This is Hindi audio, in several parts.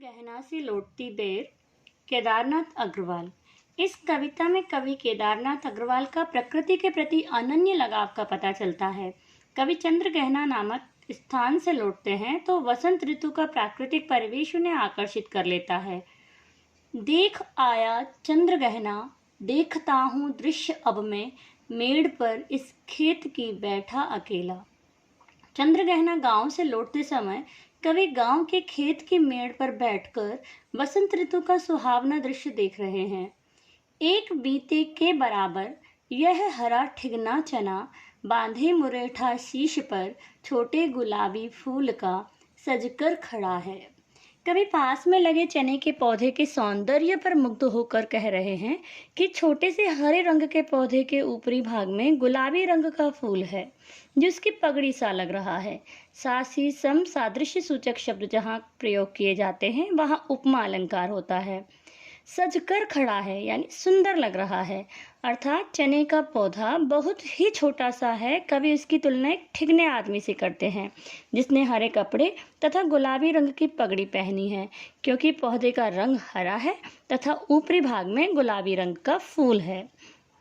गहना से लौटती बेर केदारनाथ अग्रवाल। इस कविता में कवि केदारनाथ अग्रवाल का प्रकृति के प्रति अनन्य लगाव का पता चलता है। कवि चंद्रगहना नामक स्थान से लौटते हैं तो वसंत ऋतु का प्राकृतिक परिवेश उन्हें आकर्षित कर लेता है। देख आया चंद्रगहना, देखता हूँ दृश्य अब मैं, मेड़ पर इस खेत की बैठा अकेला। चंद्रगहना गांव से लौटते समय कवि गांव के खेत की मेड़ पर बैठकर वसंत ऋतु का सुहावना दृश्य देख रहे हैं। एक बीते के बराबर यह हरा ठिगना चना, बांधे मुरेठा शीश पर छोटे गुलाबी फूल का सजकर खड़ा है। कवि पास में लगे चने के पौधे के सौंदर्य पर मुग्ध होकर कह रहे हैं कि छोटे से हरे रंग के पौधे के ऊपरी भाग में गुलाबी रंग का फूल है जो उसकी पगड़ी सा लग रहा है। साथ ही सम सादृश्य सूचक शब्द जहाँ प्रयोग किए जाते हैं वहाँ उपमा अलंकार होता है। सजकर खड़ा है यानी सुंदर लग रहा है, अर्थात चने का पौधा बहुत ही छोटा सा है। कवि उसकी तुलना एक ठिगने आदमी से करते हैं जिसने हरे कपड़े तथा गुलाबी रंग की पगड़ी पहनी है, क्योंकि पौधे का रंग हरा है तथा ऊपरी भाग में गुलाबी रंग का फूल है।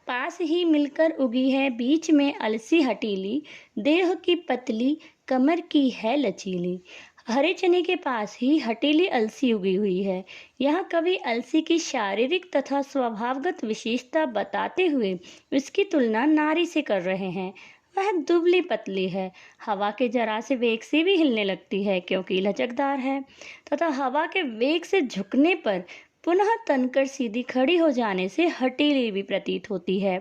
पास ही मिलकर उगी है बीच में अलसी हटीली, देह की पतली कमर की है लचीली। हरे चने के पास ही हटीली अलसी उगी हुई है। यहाँ कवि अलसी की शारीरिक तथा स्वभावगत विशेषता बताते हुए उसकी तुलना नारी से कर रहे हैं। वह दुबली पतली है, हवा के जरा से वेग से भी हिलने लगती है क्योंकि लचकदार है, तथा हवा के वेग से झुकने पर पुनः तनकर सीधी खड़ी हो जाने से हटीली भी प्रतीत होती है।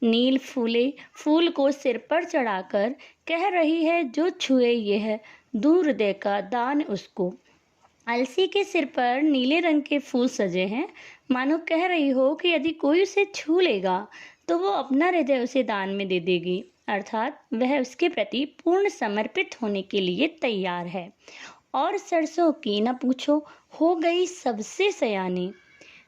नील फूले फूल को सिर पर चढ़ाकर कह रही है, जो छुए यह दूर देका दान उसको। अलसी के सिर पर नीले रंग के फूल सजे हैं, मानो कह रही हो कि यदि कोई उसे छू लेगा तो वो अपना हृदय उसे दान में दे देगी, अर्थात वह उसके प्रति पूर्ण समर्पित होने के लिए तैयार है। और सरसों की न पूछो, हो गई सबसे सयानी।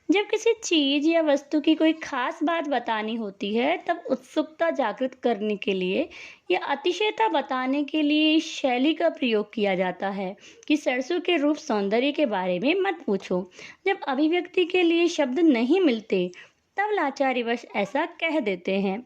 जब किसी चीज या वस्तु की कोई खास बात बतानी होती है तब उत्सुकता जागृत करने के लिए या अतिशयता बताने के लिए इस शैली का प्रयोग किया जाता है कि सरसों के रूप सौंदर्य के बारे में मत पूछो। जब अभिव्यक्ति के लिए शब्द नहीं मिलते तब लाचारीवश ऐसा कह देते हैं।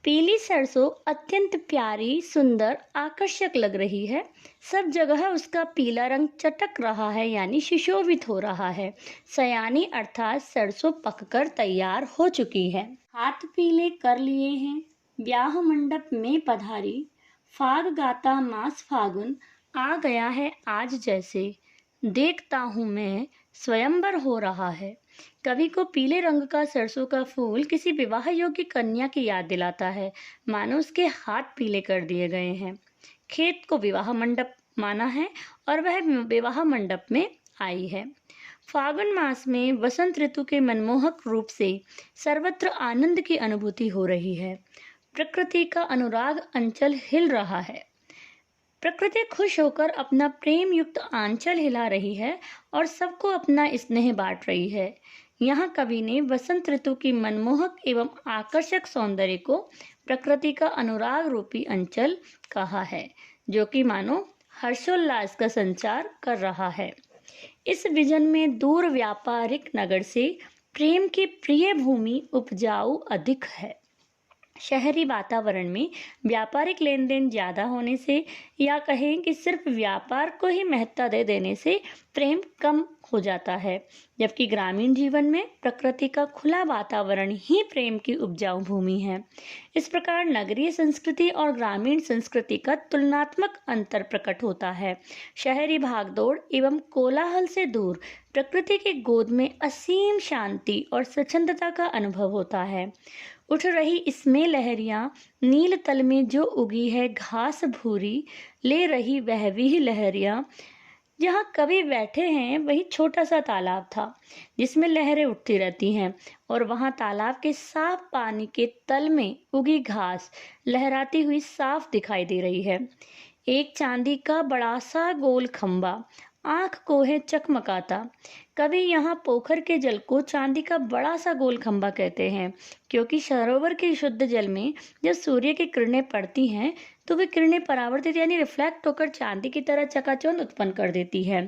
पीली सरसों अत्यंत प्यारी, सुंदर, आकर्षक लग रही है। सब जगह उसका पीला रंग चटक रहा है यानी सुशोभित हो रहा है। सयानी अर्थात सरसों पककर तैयार हो चुकी है। हाथ पीले कर लिए हैं, ब्याह मंडप में पधारी, फाग गाता मास फागुन, आ गया है आज जैसे, देखता हूँ मैं स्वयंवर हो रहा है। कवि को पीले रंग का सरसों का फूल किसी विवाह योग्य कन्या की याद दिलाता है, मानो उसके हाथ पीले कर दिए गए हैं। खेत को विवाह मंडप माना है और वह विवाह मंडप में आई है। फागुन मास में वसंत ऋतु के मनमोहक रूप से सर्वत्र आनंद की अनुभूति हो रही है। प्रकृति का अनुराग अंचल हिल रहा है। प्रकृति खुश होकर अपना प्रेम युक्त आंचल हिला रही है और सबको अपना स्नेह बांट रही है। यहाँ कवि ने वसंत ऋतु की मनमोहक एवं आकर्षक सौंदर्य को प्रकृति का अनुराग रूपी अंचल कहा है, जो कि मानो हर्षोल्लास का संचार कर रहा है। इस विजन में दूर व्यापारिक नगर से प्रेम की प्रिय भूमि उपजाऊ अधिक है। शहरी वातावरण में व्यापारिक लेन देन ज्यादा होने से या कहें कि सिर्फ व्यापार को ही महत्ता दे देने से प्रेम कम हो जाता है, जबकि ग्रामीण जीवन में प्रकृति का खुला वातावरण ही प्रेम की उपजाऊ भूमि है। इस प्रकार नगरीय संस्कृति और ग्रामीण संस्कृति का तुलनात्मक अंतर प्रकट होता है। शहरी भागदौड़ एवं कोलाहल से दूर प्रकृति की गोद में असीम शांति और स्वच्छंदता का अनुभव होता है। उठ रही इसमें लहरियां, नील तल में जो उगी है घास भूरी, ले रही वह भी लहरियां। जहाँ कवि बैठे हैं वही छोटा सा तालाब था जिसमें लहरें उठती रहती हैं, और वहाँ तालाब के साफ पानी के तल में उगी घास लहराती हुई साफ दिखाई दे रही है। एक चांदी का बड़ा सा गोल खंबा आंख को है चकमकाता। कवि यहाँ पोखर के जल को चांदी का बड़ा सा गोल खंबा कहते हैं, क्योंकि सरोवर के शुद्ध जल में जब सूर्य की किरणें पड़ती हैं तो वे किरणें परावर्तित यानी रिफ्लेक्ट होकर चांदी की तरह चकाचौंध उत्पन्न कर देती है।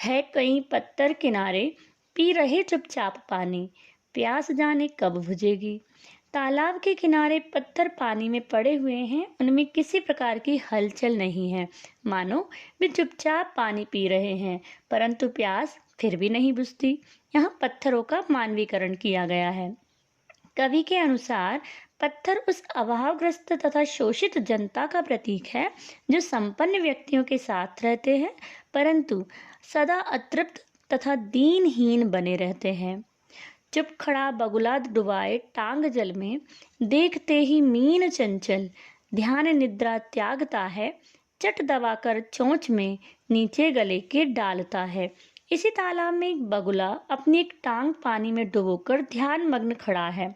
है कहीं पत्थर किनारे, पी रहे चुपचाप पानी, प्यास जाने कब बुझेगी। तालाब के किनारे पत्थर पानी में पड़े हुए हैं, उनमें किसी प्रकार की हलचल नहीं है, मानो वे चुपचाप पानी पी रहे हैं, परंतु प्यास फिर भी नहीं बुझती। यहाँ पत्थरों का मानवीकरण किया गया है। कवि के अनुसार पत्थर उस अभावग्रस्त तथा शोषित जनता का प्रतीक है जो संपन्न व्यक्तियों के साथ रहते हैं, परंतु सदा अतृप्त तथा दीनहीन बने रहते हैं। चुप खड़ा बगुला डुबाए टांग जल में, देखते ही मीन चंचल, ध्यान निद्रा त्यागता है, चट दबाकर चोंच में नीचे गले के डालता है। इसी तालाब में एक बगुला अपनी एक टांग पानी में डुबोकर ध्यान मग्न खड़ा है,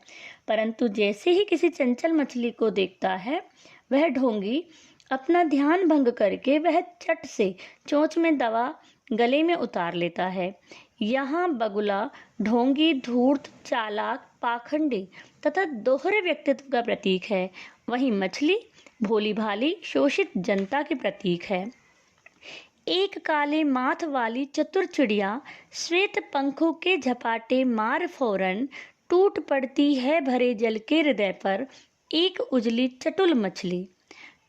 परंतु जैसे ही किसी चंचल मछली को देखता है, वह ढोंगी अपना ध्यान भंग करके वह चट से चोंच में दवा गले में उतार लेता है। यहाँ बगुला ढोंगी धूर्त, चालाक, पाखंडी तथा दोहरे व्यक्तित्व का प्रतीक है, वहीं मछली भोली भाली शोषित जनता के प्रतीक है। एक काले माथ वाली चतुर चिड़िया श्वेत पंखों के झपाटे मार फौरन टूट पड़ती है भरे जल के हृदय पर एक उजली चटुल मछली।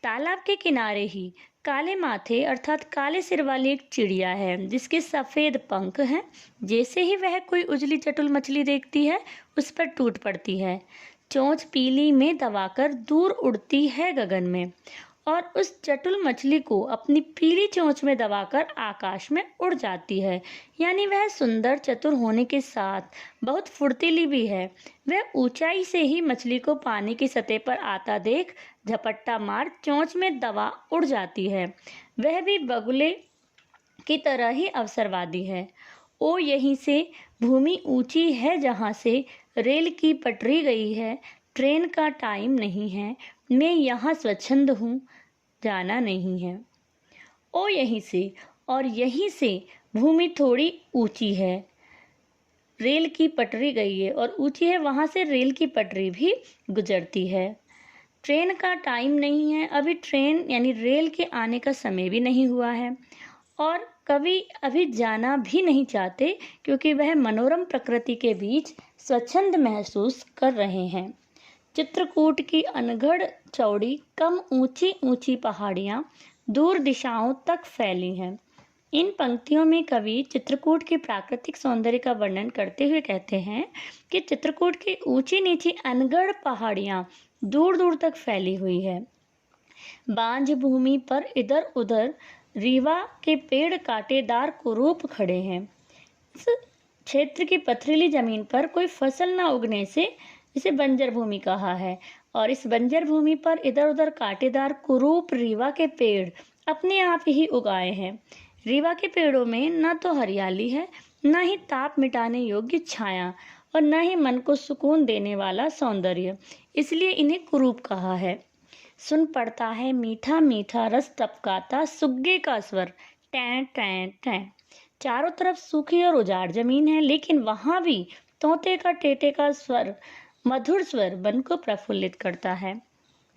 तालाब के किनारे ही काले माथे अर्थात काले सिर वाली एक चिड़िया है जिसके सफेद पंख हैं। जैसे ही वह कोई उजली चटुल मछली देखती है, उस पर टूट पड़ती है, चोंच पीली में दबाकर दूर उड़ती है गगन में और उस चटुल मछली को अपनी पीली चोंच में दबाकर आकाश में उड़ जाती है। यानी वह सुंदर चतुर होने के साथ बहुत फुर्तीली भी है। वह ऊंचाई से ही मछली को पानी की सतह पर आता देख झपट्टा मार चोंच में दबा उड़ जाती है। वह भी बगुले की तरह ही अवसरवादी है। ओ यहीं से भूमि ऊंची है जहाँ से रेल की पटरी गई है, ट्रेन का टाइम नहीं है, मैं यहाँ स्वच्छंद हूँ, जाना नहीं है। ओ यहीं से और यहीं से भूमि थोड़ी ऊंची है, रेल की पटरी गई है और ऊंची है, वहाँ से रेल की पटरी भी गुजरती है। ट्रेन का टाइम नहीं है, अभी ट्रेन यानी रेल के आने का समय भी नहीं हुआ है और कवि अभी जाना भी नहीं चाहते क्योंकि वह मनोरम प्रकृति के बीच स्वच्छंद महसूस कर रहे हैं। चित्रकूट की अनगढ़ चौड़ी कम ऊंची ऊंची पहाड़ियां दूर दिशाओं तक फैली हैं। इन पंक्तियों में कवि चित्रकूट के प्राकृतिक सौंदर्य का वर्णन करते हुए कहते हैं कि चित्रकूट की ऊंची नीची अनगढ़ पहाड़ियां दूर दूर तक फैली हुई है। बांझ भूमि पर इधर उधर रीवा के पेड़ कांटेदार कुरूप खड़े हैं। इस क्षेत्र की पथरीली जमीन पर कोई फसल न उगने से इसे बंजर भूमि कहा है और इस बंजर भूमि पर इधर उधर कांटेदार कुरूप रीवा के पेड़ अपने आप ही उगाए हैं। रीवा के पेड़ों में न तो हरियाली है, न ही ताप मिटाने योग्य छाया और न ही मन को सुकून देने वाला सौंदर्य, इसलिए इन्हें कुरूप कहा है। सुन पड़ता है मीठा मीठा रस टपकाता सुग्गे का स्वर, टैं टैं टैं। चारों तरफ सूखी और उजाड़ जमीन है, लेकिन वहां भी तोते का टेटे का स्वर, मधुर स्वर मन को प्रफुल्लित करता है।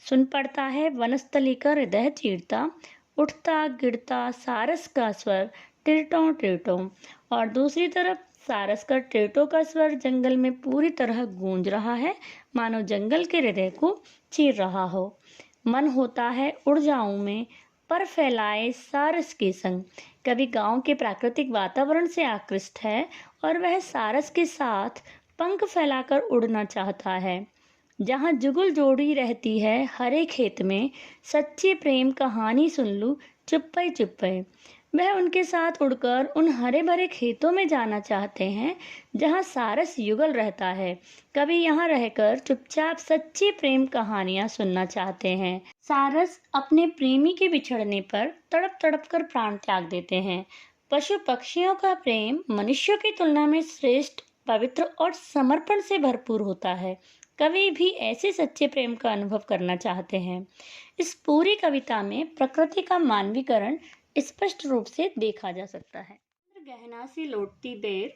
सुन पड़ता है वनस्थली का हृदय चीरता, उठता गिरता सारस का स्वर, टिरटों टिरटों। और दूसरी तरफ सारस का टिरटों का स्वर जंगल में पूरी तरह गूंज रहा है, मानो जंगल के हृदय को चीर रहा हो। मन होता है उड़ जाऊं मैं, पर फैलाए सारस के संग। कभी गांव के प्राकृतिक वातावरण से आकृष्ट है और वह सारस के साथ पंख फैलाकर उड़ना चाहता है। जहाँ जुगल जोड़ी रहती है हरे खेत में, सच्ची प्रेम कहानी सुन लूं चुप्पे चुप्पे। वह उनके साथ उड़कर उन हरे भरे खेतों में जाना चाहते हैं जहाँ सारस युगल रहता है। कभी यहाँ रहकर चुपचाप सच्ची प्रेम कहानियां सुनना चाहते हैं। सारस अपने प्रेमी के बिछड़ने पर तड़प तड़प कर प्राण त्याग देते हैं। पशु पक्षियों का प्रेम मनुष्यों की तुलना में श्रेष्ठ, पवित्र और समर्पण से भरपूर होता है। कवि भी ऐसे सच्चे प्रेम का अनुभव करना चाहते हैं। इस पूरी कविता में प्रकृति का मानवीकरण स्पष्ट रूप से देखा जा सकता है। गहना से लौटती बेर,